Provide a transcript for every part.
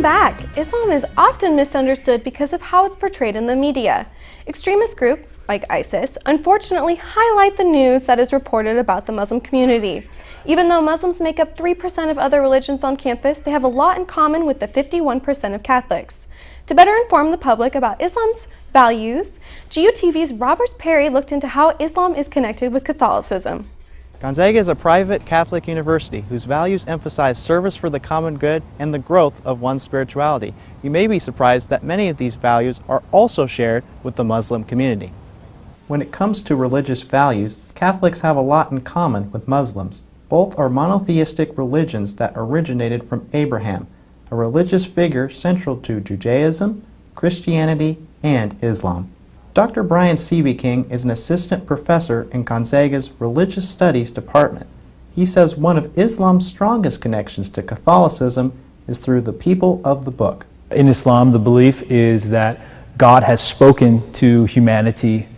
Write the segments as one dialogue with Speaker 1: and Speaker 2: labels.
Speaker 1: back! Islam is often misunderstood because of how it's portrayed in the media. Extremist groups, like ISIS, unfortunately highlight the news that is reported about the Muslim community. Even though Muslims make up 3% of other religions on campus, they have a lot in common with the 51% of Catholics. To better inform the public about Islam's values, GUTV's Robert Perry looked into how Islam is connected with Catholicism.
Speaker 2: Gonzaga is a private Catholic university whose values emphasize service for the common good and the growth of one's spirituality. You may be surprised that many of these values are also shared with the Muslim community. When it comes to religious values, Catholics have a lot in common with Muslims. Both are monotheistic religions that originated from Abraham, a religious figure central to Judaism, Christianity, and Islam. Dr. Brian King is an assistant professor in Gonzaga's Religious Studies Department. He says one of Islam's strongest connections to Catholicism is through the people of the book.
Speaker 3: In Islam, the belief is that God has spoken to humanity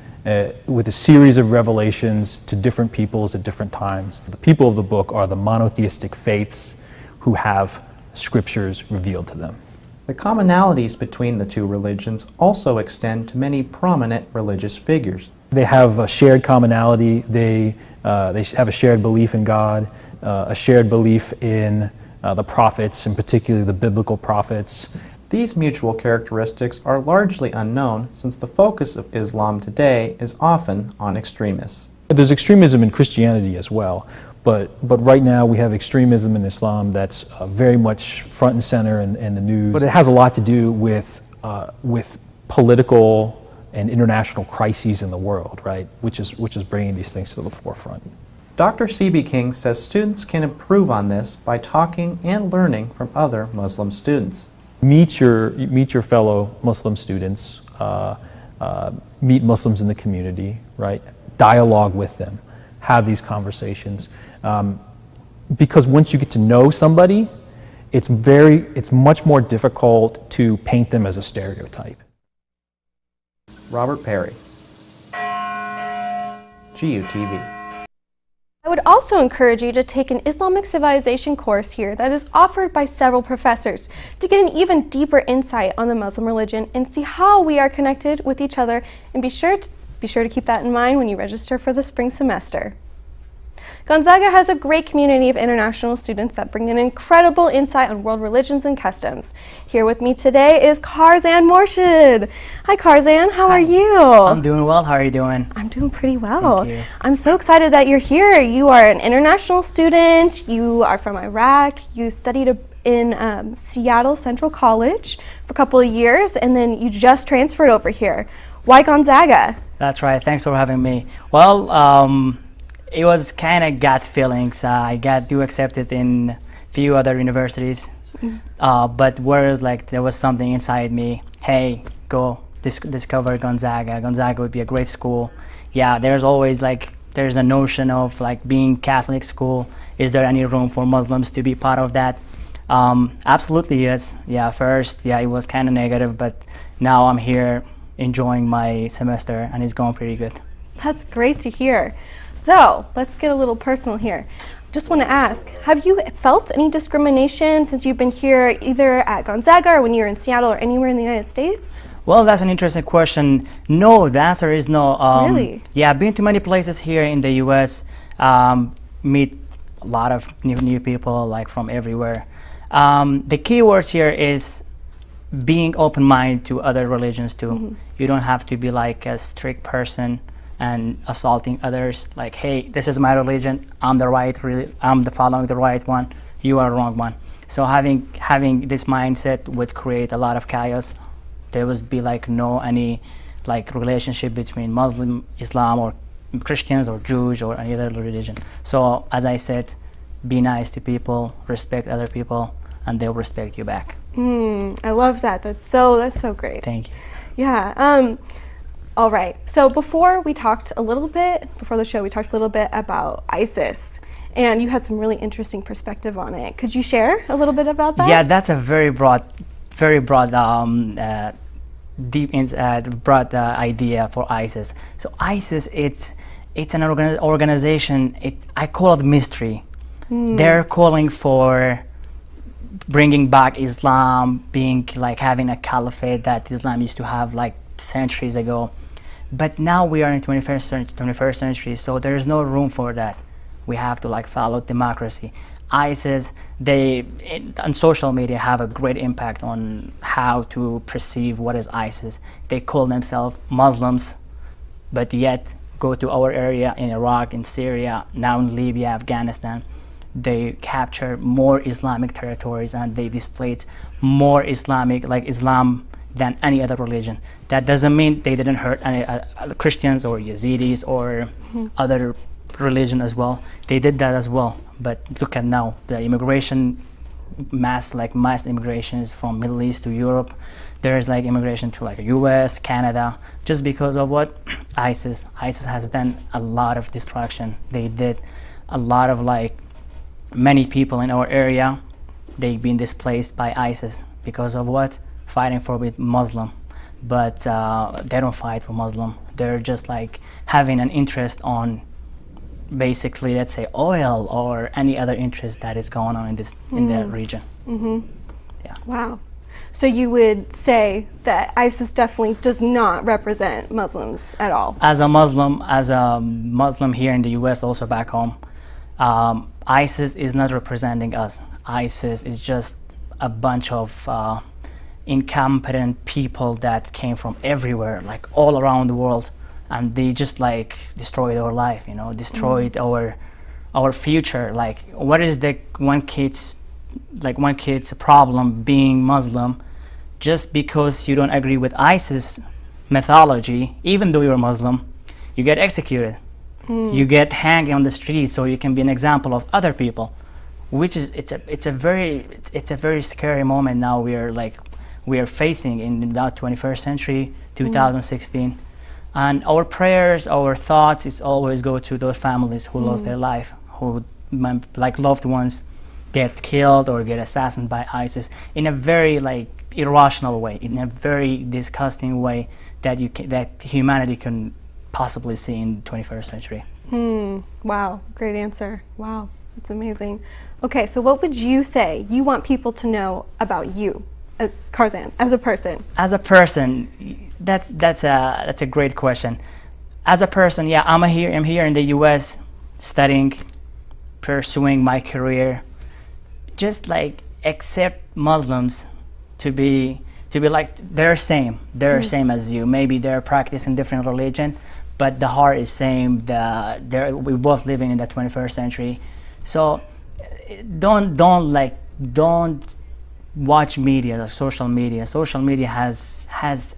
Speaker 3: with a series of revelations to different peoples at different times. The people of the book are the monotheistic faiths who have scriptures revealed to them.
Speaker 2: The commonalities between the two religions also extend to many prominent religious figures.
Speaker 3: They have a shared commonality. They have a shared belief in God, a shared belief in the prophets, and particularly the biblical prophets.
Speaker 2: These mutual characteristics are largely unknown since the focus of Islam today is often on extremists.
Speaker 3: There's extremism in Christianity as well. But right now we have extremism in Islam that's very much front and center in the news. But it has a lot to do with political and international crises in the world, right? Which is bringing these things to the forefront.
Speaker 2: Dr. King says students can improve on this by talking and learning from other Muslim students.
Speaker 3: Meet your fellow Muslim students. Meet Muslims in the community, right? Dialogue with them. Have these conversations. Because once you get to know somebody, it's much more difficult to paint them as a stereotype.
Speaker 2: Robert Perry, GUTV.
Speaker 1: I would also encourage you to take an Islamic civilization course here that is offered by several professors to get an even deeper insight on the Muslim religion and see how we are connected with each other, and be sure to keep that in mind when you register for the spring semester. Gonzaga has a great community of international students that bring an incredible insight on world religions and customs. Here with me today is Karzan Morshid. Hi Karzan, how are you?
Speaker 4: I'm doing well, how are you doing?
Speaker 1: I'm doing pretty well.
Speaker 4: Thank you.
Speaker 1: I'm so excited that you're here. You are an international student, you are from Iraq, you studied in Seattle Central College for a couple of years, and then you just transferred over here. Why Gonzaga?
Speaker 4: That's right, thanks for having me. Well, it was kind of gut feelings. I got accepted in a few other universities, but whereas there was something inside me, hey, go discover Gonzaga. Gonzaga would be a great school. Yeah, there's always there's a notion of being Catholic school. Is there any room for Muslims to be part of that? Absolutely yes. Yeah, first, yeah, it was kind of negative, but now I'm here enjoying my semester and it's going pretty good.
Speaker 1: That's great to hear. So let's get a little personal here. Just want to ask, have you felt any discrimination since you've been here either at Gonzaga or when you're in Seattle or anywhere in the United States?
Speaker 4: Well, that's an interesting question. No, the answer is no.
Speaker 1: Really?
Speaker 4: Yeah, I've been to many places here in the US, meet a lot of new people from everywhere. The key words here is being open-minded to other religions too. Mm-hmm. You don't have to be a strict person and assaulting others hey, this is my religion, I'm following the right one, you are the wrong one. So having this mindset would create a lot of chaos. There would be no any relationship between Muslim, Islam, or Christians or Jews or any other religion. So as I said, be nice to people, respect other people, and they'll respect you back.
Speaker 1: I love that. That's so great.
Speaker 4: Thank you.
Speaker 1: Yeah. All right, so before the show, we talked a little bit about ISIS, and you had some really interesting perspective on it. Could you share a little bit about that?
Speaker 4: Yeah, that's a very broad, broad idea for ISIS. So ISIS, it's an organization. I call it mystery. They're calling for bringing back Islam, being like having a caliphate that Islam used to have like centuries ago. But now we are in 21st century, so there is no room for that. We have to like follow democracy. ISIS, on social media have a great impact on how to perceive what is ISIS. They call themselves Muslims, but yet go to our area in Iraq, in Syria, now in Libya, Afghanistan. They capture more Islamic territories and they displaced more Islamic, like Islam, than any other religion. That doesn't mean they didn't hurt any Christians or Yazidis or other religion as well. They did that as well. But look at now, the immigration, mass immigrations from Middle East to Europe. There is like immigration to like US, Canada, just because of what? ISIS. ISIS has done a lot of destruction. They did a lot of like, many people in our area, they've been displaced by ISIS because of what? Fighting for Muslim. But they don't fight for Muslim. They're just like having an interest on basically, let's say, oil or any other interest that is going on in this in that region. Yeah.
Speaker 1: Wow. So you would say that ISIS definitely does not represent Muslims at all?
Speaker 4: As a Muslim here in the U.S., also back home, ISIS is not representing us. ISIS is just a bunch of incompetent people that came from everywhere, like all around the world, and they just like destroyed our life, you know, destroyed our future. Like, what is the one kid's problem being Muslim? Just because you don't agree with ISIS mythology, even though you're Muslim, you get executed. You get hanged on the street, so you can be an example of other people, which is it's a very scary moment now. We are facing in the 21st century, 2016, and our prayers, our thoughts, it's always go to those families who lost their life, who like loved ones get killed or get assassinated by ISIS in a very like irrational way, in a very disgusting way that humanity can possibly see in the 21st century.
Speaker 1: Wow, great answer. Wow, that's amazing. Okay, so what would you say you want people to know about you, as Karzan, as a person?
Speaker 4: As a person, that's a great question. As a person, yeah, I'm here in the U.S. studying, pursuing my career. Just like accept Muslims to be like they're same as you. Maybe they're practicing different religion, but the heart is same. We both living in the 21st century. So don't watch media, like social media. Social media hasn't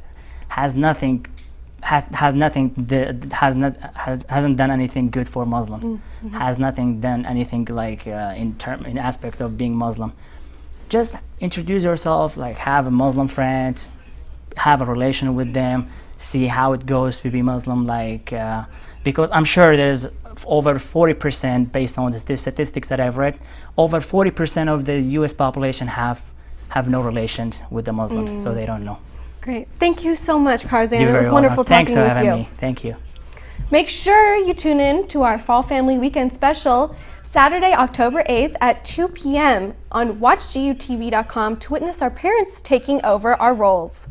Speaker 4: done anything good for Muslims. Has nothing done anything like in aspect of being Muslim. Just introduce yourself, like have a Muslim friend, have a relation with them, see how it goes to be Muslim, like because I'm sure there's over 40%, based on the statistics that I've read, over 40% of the US population have no relations with the Muslims, so they don't know.
Speaker 1: Great. Thank you so much, Karzan.
Speaker 4: You're
Speaker 1: It was
Speaker 4: very
Speaker 1: wonderful
Speaker 4: welcome. Thanks
Speaker 1: talking
Speaker 4: for
Speaker 1: with
Speaker 4: having
Speaker 1: you.
Speaker 4: me. Thank you.
Speaker 1: Make sure you tune in to our Fall Family Weekend special Saturday, October 8th at 2 p.m. on watchgutv.com to witness our parents taking over our roles.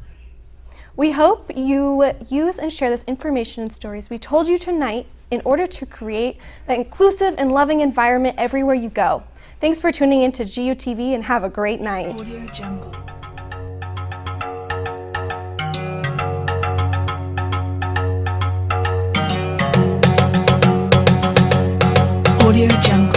Speaker 1: We hope you use and share this information and stories we told you tonight in order to create that inclusive and loving environment everywhere you go. Thanks for tuning in to GUTV and have a great night.
Speaker 5: Audio Jungle. Audio Jungle.